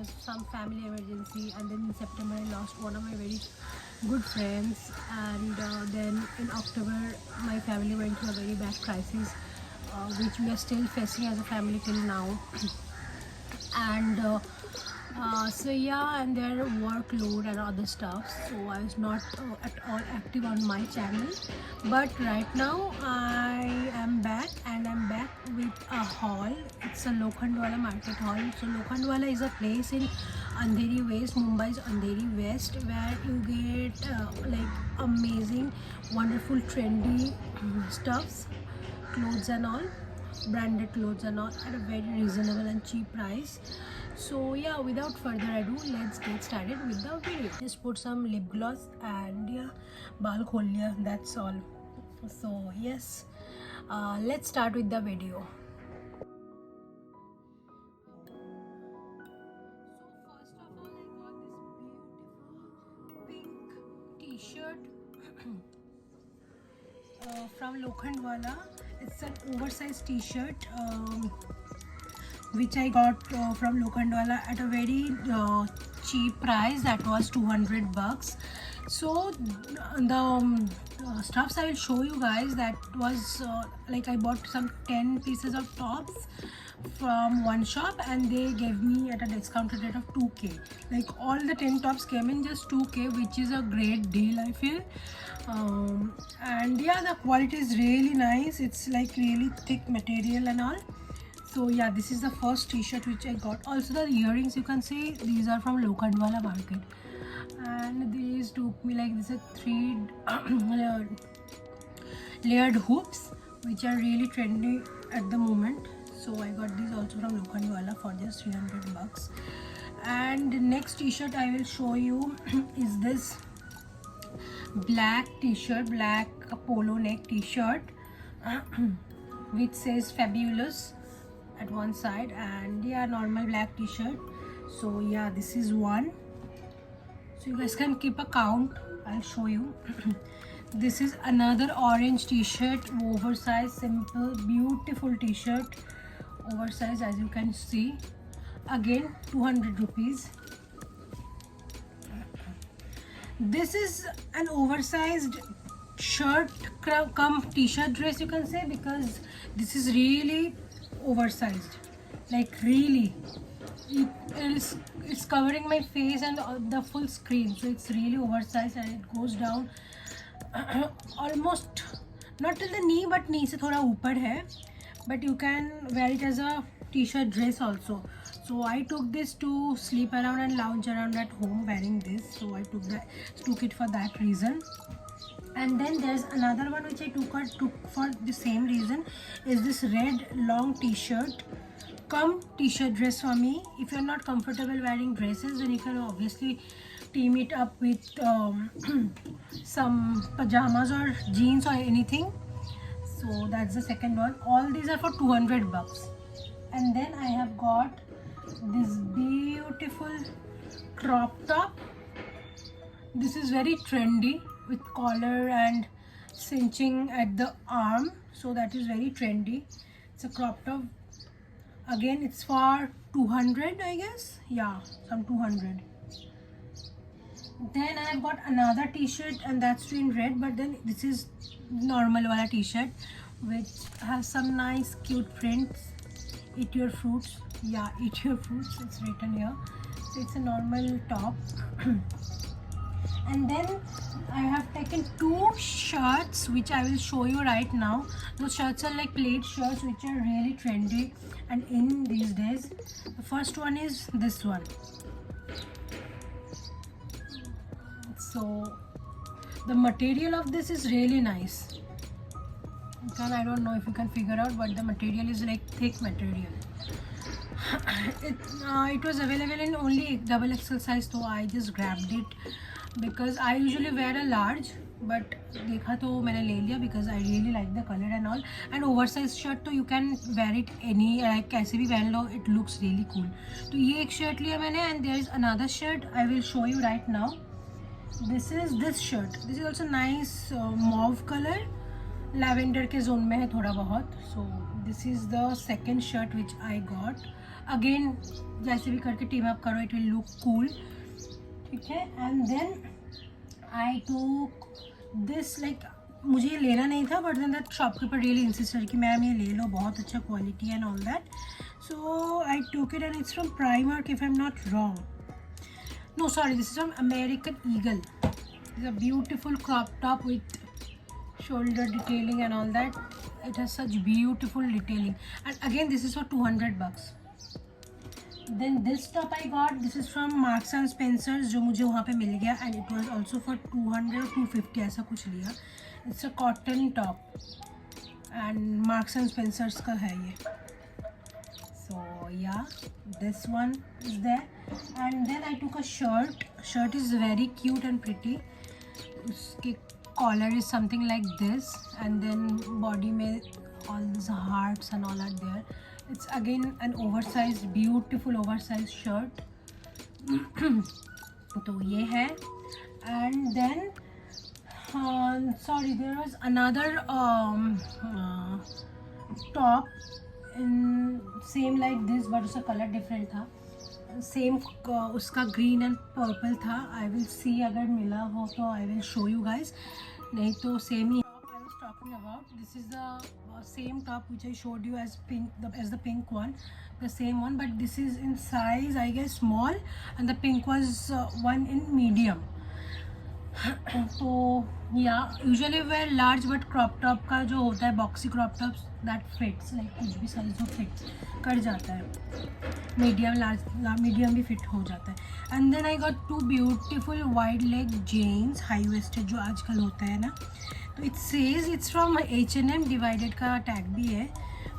was some family emergency, and then in September I lost one of my very good friends, and then in October my family went through a very bad crisis, which we are still facing as a family till now. And so yeah, and their workload and other stuff, so I was not at all active on my channel. But right now I am back, and I'm back with a haul. It's a Lokhandwala market haul. So Lokhandwala is a place in Andheri West, Mumbai's Andheri West, where you get like amazing, wonderful, trendy stuffs, clothes and all, branded clothes and all, at a very reasonable and cheap price. So yeah, without further ado, let's get started with the video. Just put some lip gloss and yeah, bal khol liya, that's all. So yes, let's start with the video. So first of all, I got this beautiful pink t-shirt from Lokhandwala. It's an oversized t-shirt which I got from Lokhandwala at a very cheap price. That was 200 bucks. So the stuffs I will show you guys, that was like I bought some 10 pieces of tops from one shop, and they gave me at a discounted rate of 2k. Like all the 10 tops came in just 2k, which is a great deal, I feel. And yeah, the quality is really nice. It's like really thick material and all. So yeah, this is the first t-shirt which I got. Also the earrings, you can see these are from Lokhandwala market, and these took me like this is 3 layered hoops, which are really trendy at the moment. So I got these also from Lokhandwala for just 300 bucks. And the next t-shirt I will show you is this black t-shirt, black polo neck t-shirt which says Fabulous at one side, and yeah, normal black t-shirt. So yeah, this is one, so you guys can keep a count. I'll show you. This is another orange t-shirt, oversized, simple, beautiful t-shirt, oversized, as you can see. Again 200 rupees. This is an oversized shirt come t-shirt dress, you can say, because this is really oversized, like really it's covering my face and the full screen. So it's really oversized, and it goes down almost not till the knee, but knee se thoda upar hai, but you can wear it as a t-shirt dress also. So I took this to sleep around and lounge around at home wearing this, so I took it for that reason. And then there's another one which I took for the same reason, is this red long t-shirt come t-shirt dress for me. If you're not comfortable wearing dresses, then you can obviously team it up with some pajamas or jeans or anything. So that's the second one. All these are for 200 bucks. And then I have got this beautiful crop top. This is very trendy, with collar and cinching at the arm, so that is very trendy. It's a crop top. Again, it's for 200, I guess. Yeah, some 200. Then I've got another t-shirt, and that's in red, but then this is normal wala t-shirt, which has some nice cute prints. Eat your fruits. Yeah, eat your fruits, it's written here. So it's a normal top. And then I have taken 2 shirts which I will show you right now. Those shirts are like plaid shirts, which are really trendy and in these days. The first one is this one. So the material of this is really nice. I don't know if you can figure out, but the material is like thick material. It was available in only XXL size, so I just grabbed it because I usually wear a large, but देखा तो मैंने ले लिया because I really like the color and all. And oversized shirt तो you can wear it any, like कैसे भी पहन लो, it looks really cool. तो ये एक shirt लिया मैंने, and there is another shirt I will show you right now. This is this shirt. This is also nice mauve color, lavender के zone में है थोड़ा बहुत. So this is the second shirt which I got. Again जैसे भी करके team up करो, it will look cool, ठीक है। एंड देन आई टूक दिस, लाइक मुझे ये लेना नहीं था, but then that shopkeeper really insisted कि मैम ये ले लो, बहुत अच्छा quality and all that, so I took it and it's from Primark if I am not wrong. No, sorry, this is from American Eagle. It's a beautiful crop top with shoulder detailing and all that. It has such beautiful detailing. And again, this is for $200. Then this top I got. This is from Marks and Spencer, जो मुझे वहाँ पे मिल गया, and it was also for 200 250 ऐसा कुछ लिया. It's a cotton top and Marks and Spencers का है ये. So yeah, this one is there. And then I took a shirt. Shirt is very cute and pretty. उसके collar is something like this, and then body में all these hearts and all are there. It's again an oversized, beautiful oversized shirt. तो ये है. And then sorry, there was another top in same like this, but उसका colour different था. Same उसका green and purple था. I will see, अगर मिला हो तो I will show you guys, नहीं तो same he. I was talking about, this is the same top which I showed you as pink, as the pink one, the same one, but this is in size I guess small, and the pink was one in medium. तो या usually wear large, but crop top का जो होता है boxy crop top, that fits like कुछ भी size जो fits कर जाता है. मीडियम लार्ज मीडियम भी फिट हो जाता है. And then I got 2 beautiful wide leg jeans, high waisted जो आजकल होता है ना. तो it says it's from H&M, Divided का टैग भी है,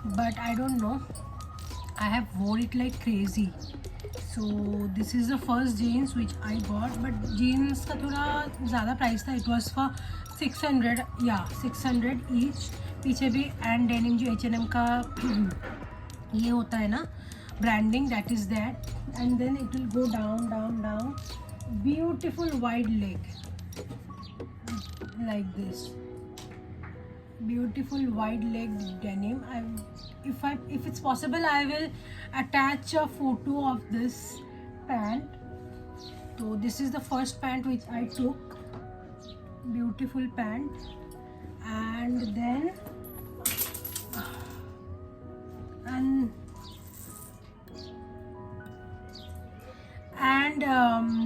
but I don't know, I have वोर it like crazy. So this is the first jeans which I bought, but jeans का थोड़ा ज़्यादा प्राइस था. It was for 600, yeah 600 each. पीछे भी and denim जो H&M का ये होता है ना branding, that is that. And then it will go down down down. Beautiful wide leg like this. Beautiful wide leg denim. If it's possible, I will attach a photo of this pant. So this is the first pant which I took. Beautiful pant. And then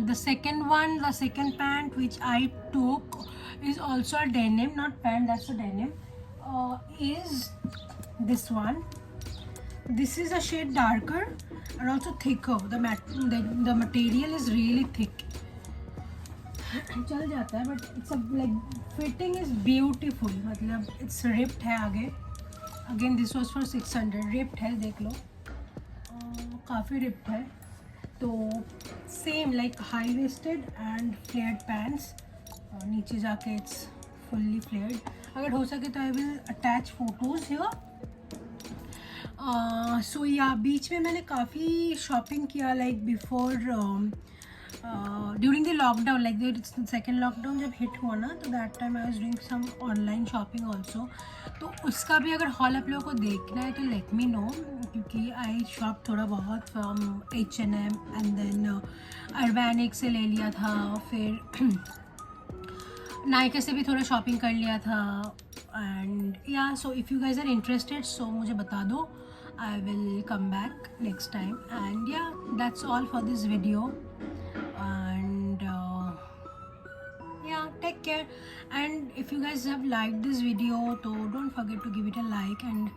the second pant which I took is also a denim, not pant, that's a denim. Is this one. This is a shade darker and also thicker. The material is really thick. चल जाता है, but it's a like fitting is beautiful. मतलब it's ripped है आगे. Again this was for 600. Ripped है, देख लो, काफ़ी ripped है. तो same like high waisted and flared pants. नीचे जाके it's fully flared. अगर हो सके तो I will attach photos here. सो या बीच में मैंने काफ़ी शॉपिंग किया, like before during the lockdown, like the second lockdown जब हिट हुआ ना, तो that time I was doing some online shopping also. तो उसका भी अगर हॉल आप लोगों को देखना है तो लेट मी नो, क्योंकि आई शॉप थोड़ा बहुत from H&M and then Urbanic से ले लिया था, फिर नाइका से भी थोड़ा शॉपिंग कर लिया था. And yeah so if you guys are interested, so मुझे बता दो, I will come back next time. And yeah, that's all for this video. And yeah, take care. And if you guys have liked this video, so don't forget to give it a like and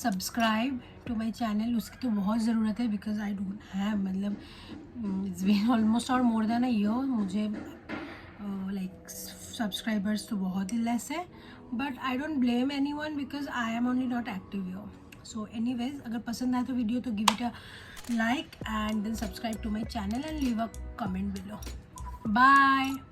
subscribe to my channel. उसकी तो बहुत ज़रूरत है, because I don't have, मतलब it's been almost or more than a year. मुझे like subscribers तो बहुत ही less है, but I don't blame anyone because I am only not active here. So anyways, अगर पसंद आए तो वीडियो तो give it a like and then subscribe to my channel and leave a comment below. Bye.